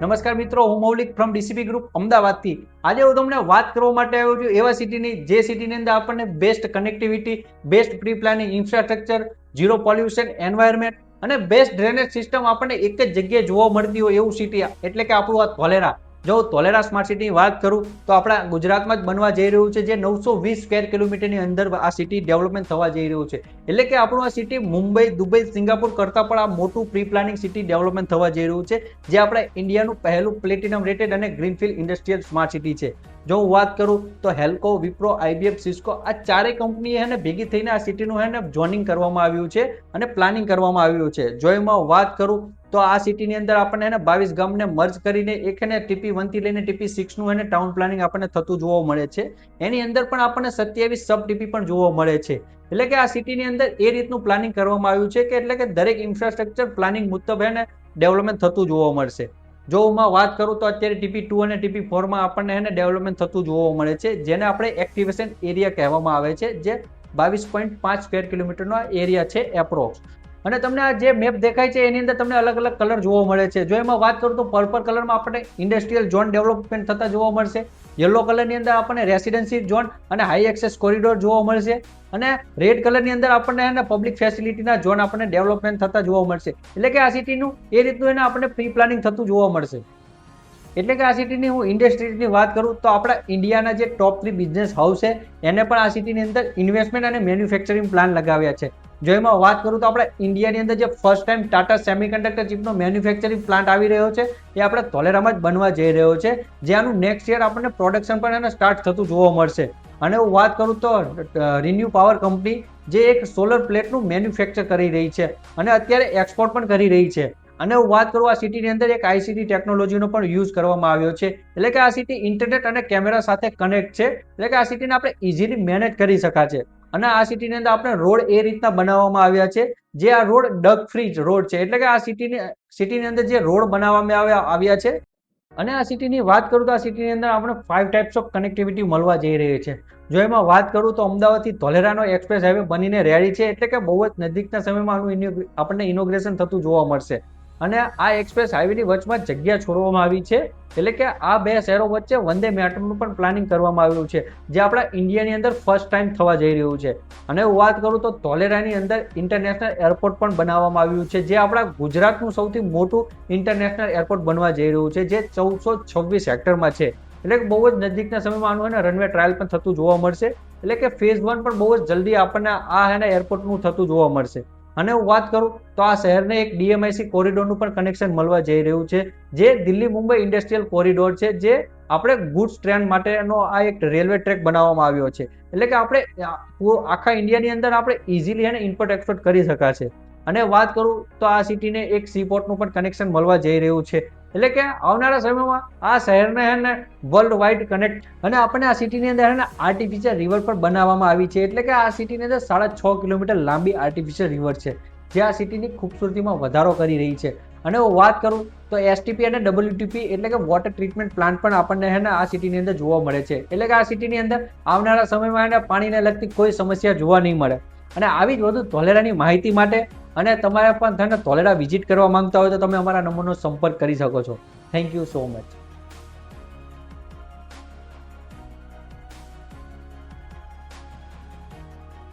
નમસ્કાર મિત્રો, હું મૌલિક ફ્રોમ ડીસીપી ગ્રુપ અમદાવાદથી. આજે હું તમને વાત કરવા માટે આવ્યો છું એવા સિટીની જે સિટીની અંદર આપણને best connectivity, best pre planning infrastructure, zero pollution environment અને બેસ્ટ ડ્રેનેજ સિસ્ટમ આપણને એક જ જગ્યાએ જોવા મળતી હોય એવું સિટી એટલે કે આપણું આ ધોલેરા. જો ધોલેરા સ્માર્ટ સિટીની વાત કરું તો આપણા ગુજરાતમાં જ બનવા જઈ રહ્યું છે, જે 920 સ્ક્વેર કિલોમીટરની અંદર આ સિટી ડેવલપમેન્ટ થવા જઈ રહ્યું છે. એટલે કે આપણું આ સિટી મુંબઈ, દુબઈ, સિંગાપુર કરતાં પણ આ મોટું પ્રી પ્લાનિંગ સિટી ડેવલપમેન્ટ થવા જઈ રહ્યું છે, જે આપણે ઇન્ડિયાનું પહેલું પ્લેટિનમ રેટેડ અને ગ્રીનફિલ્ડ ઇન્ડસ્ટ્રીયલ સ્માર્ટ સિટી છે. જો હું વાત કરું તો હેલ્કો, વિપ્રો, આઈબીએમ, સિસ્કો આ ચારેય કંપનીએ ભેગી થઈને આ સિટીનું જોઇનિંગ કરવામાં આવ્યું છે અને પ્લાનિંગ કરવામાં આવ્યું છે. જો એમાં વાત કરું તો આ સિટીની અંદર આપણને 22 ગામને મર્જ કરીને એક TP1 થી લઈને TP6 નું ટાઉન પ્લાનિંગ આપણને થતું જોવા મળે છે. એની અંદર પણ આપણને 27 સબ ટીપી પણ જોવા મળે છે. એટલે કે આ સિટીની અંદર એ રીતનું પ્લાનિંગ કરવામાં આવ્યું છે કે એટલે કે દરેક ઇન્ફ્રાસ્ટ્રક્ચર પ્લાનિંગ મુજબ ડેવલપમેન્ટ થતું જોવા મળશે. જો હું વાત કરું તો અત્યારે TP2 અને TP4 માં આપણને ડેવલપમેન્ટ થતું જોવા મળે છે, જેને આપણે એક્ટિવેશન એરિયા કહેવામાં આવે છે, જે 22.5 સ્ક્વેર કિલોમીટરનો એરિયા છે એપ્રોક્સ. અને તમને આ જે મેપ દેખાય છે એની અંદર તમને અલગ અલગ કલર જોવા મળે છે. જો એમાં વાત કરું તો પર્પલ કલરમાં આપણને ઇન્ડસ્ટ્રીયલ ઝોન ડેવલપમેન્ટ થતા જોવા મળશે, યલો કલરની અંદર આપણને રેસિડેન્સી ઝોન અને હાઈ એક્સેસ કોરિડોર જોવા મળશે, અને રેડ કલરની અંદર આપણને પબ્લિક ફેસિલિટીના ઝોન આપણને ડેવલપમેન્ટ થતા જોવા મળશે. એટલે કે આ સિટીનું એ રીતનું આપણને પ્રી પ્લાનિંગ થતું જોવા મળશે. એટલે કે આ સિટીની હું ઇન્ડસ્ટ્રીઝની વાત કરું તો આપણા ઇન્ડિયાના જે ટોપ 3 બિઝનેસ હાઉસ છે એને પણ આ સિટીની અંદર ઇન્વેસ્ટમેન્ટ અને મેન્યુફેક્ચરિંગ પ્લાન લગાવ્યા છે. જો એમાં વાત કરું તો આપણે ઇન્ડિયાની અંદર જે ફર્સ્ટ ટાઈમ ટાટા સેમિકન્ડક્ટર ચિપનો મેન્યુફેક્ચરિંગ પ્લાન્ટ આવી રહ્યો છે એ આપણે ધોલેરામાં જ બનવા જઈ રહ્યો છે, જે આનું નેક્સ્ટ યર આપણને પ્રોડક્શન પણ સ્ટાર્ટ થતું જોવા મળશે. અને હું વાત કરું તો રિન્યુ પાવર કંપની જે એક સોલર પ્લેટનું મેન્યુફેક્ચર કરી રહી છે અને અત્યારે એક્સપોર્ટ પણ કરી રહી છે. અને હું વાત કરું આ સિટીની અંદર એક ICT ટેકનોલોજીનો પણ યુઝ કરવામાં આવ્યો છે. એટલે કે આ સિટી ઇન્ટરનેટ અને કેમેરા સાથે કનેક્ટ છે. એટલે કે આ સિટીને આપણે ઇઝીલી મેનેજ કરી શકાશે. અને આ સિટીની અંદર આપણે રોડ એ રીતના બનાવવામાં આવ્યા છે, જે આ રોડ ડગ ફ્રી રોડ છે. એટલે કે આ સિટીની અંદર જે રોડ બનાવવામાં આવ્યા છે, અને આ સિટીની વાત કરું તો આ સિટીની અંદર આપણે 5 ટાઈપ્સ ઓફ કનેક્ટિવિટી મળવા જઈ રહી છે. જો એમાં વાત કરું તો અમદાવાદથી ધોલેરાનો એક્સપ્રેસ હાઈવે બનીને રેડી છે. એટલે કે બહુ જ નજીકના સમયમાં આનું આપણને ઇનોગ્રેશન થતું જોવા મળશે. અને આ એક્સપ્રેસ હાઈવેની વચમાં જગ્યા છોડવામાં આવી છે. એટલે કે આ બે શહેરો વચ્ચે વંદે મેટ્રોનું પણ પ્લાનિંગ કરવામાં આવ્યું છે, જે આપણા ઇન્ડિયાની અંદર ફર્સ્ટ ટાઈમ થવા જઈ રહ્યું છે. અને હું વાત કરું તો ધોલેરાની અંદર ઇન્ટરનેશનલ એરપોર્ટ પણ બનાવવામાં આવ્યું છે, જે આપણા ગુજરાતનું સૌથી મોટું ઇન્ટરનેશનલ એરપોર્ટ બનવા જઈ રહ્યું છે, જે 1426 હેક્ટરમાં છે. એટલે કે બહુ જ નજીકના સમયમાં આનું રનવે ટ્રાયલ પણ થતું જોવા મળશે. એટલે કે ફેઝ 1 પણ બહુ જ જલ્દી આપણને આ એરપોર્ટનું થતું જોવા મળશે. અને હું વાત કરું તો આ શહેરને એક DMIC કોરિડોરનું પણ કનેક્શન મળવા જઈ રહ્યું છે, જે દિલ્હી મુંબઈ ઇન્ડસ્ટ્રીયલ કોરિડોર છે, જે આપણે ગુડ્સ ટ્રેન માટેનો આ એક રેલવે ટ્રેક બનાવવામાં આવ્યો છે. એટલે કે આપણે આખા ઇન્ડિયાની અંદર આપણે ઇઝીલી ઇમ્પોર્ટ એક્સપોર્ટ કરી શકાશે. અને વાત કરું તો આ સિટીને એક સીપોર્ટનું પણ કનેક્શન મળવા જઈ રહ્યું છે. એટલે કે આવનારા સમયમાં આ શહેરને વર્લ્ડ વાઇડ કનેક્ટ, અને આપણને આ સિટીની અંદર આર્ટિફિશિયલ રિવર પણ બનાવવામાં આવી છે. એટલે કે આ સિટીની અંદર 6.5 કિલોમીટર લાંબી આર્ટિફિશિયલ રિવર છે, જે આ સિટીની ખૂબસૂરતીમાં વધારો કરી રહી છે. અને હું વાત કરું તો STP અને WTP એટલે કે વોટર ટ્રીટમેન્ટ પ્લાન્ટ પણ આપણને આ સિટીની અંદર જોવા મળે છે. એટલે કે આ સિટીની અંદર આવનારા સમયમાં પાણીને લગતી કોઈ સમસ્યા જોવા નહીં મળે. અને આવી જ વધુ ધોલેરાની માહિતી માટે અને તમારે પણ ધોલેરા વિઝિટ કરવા માંગતા હોય તો તમે અમારા નંબરનો સંપર્ક કરી શકો છો. Thank you so much.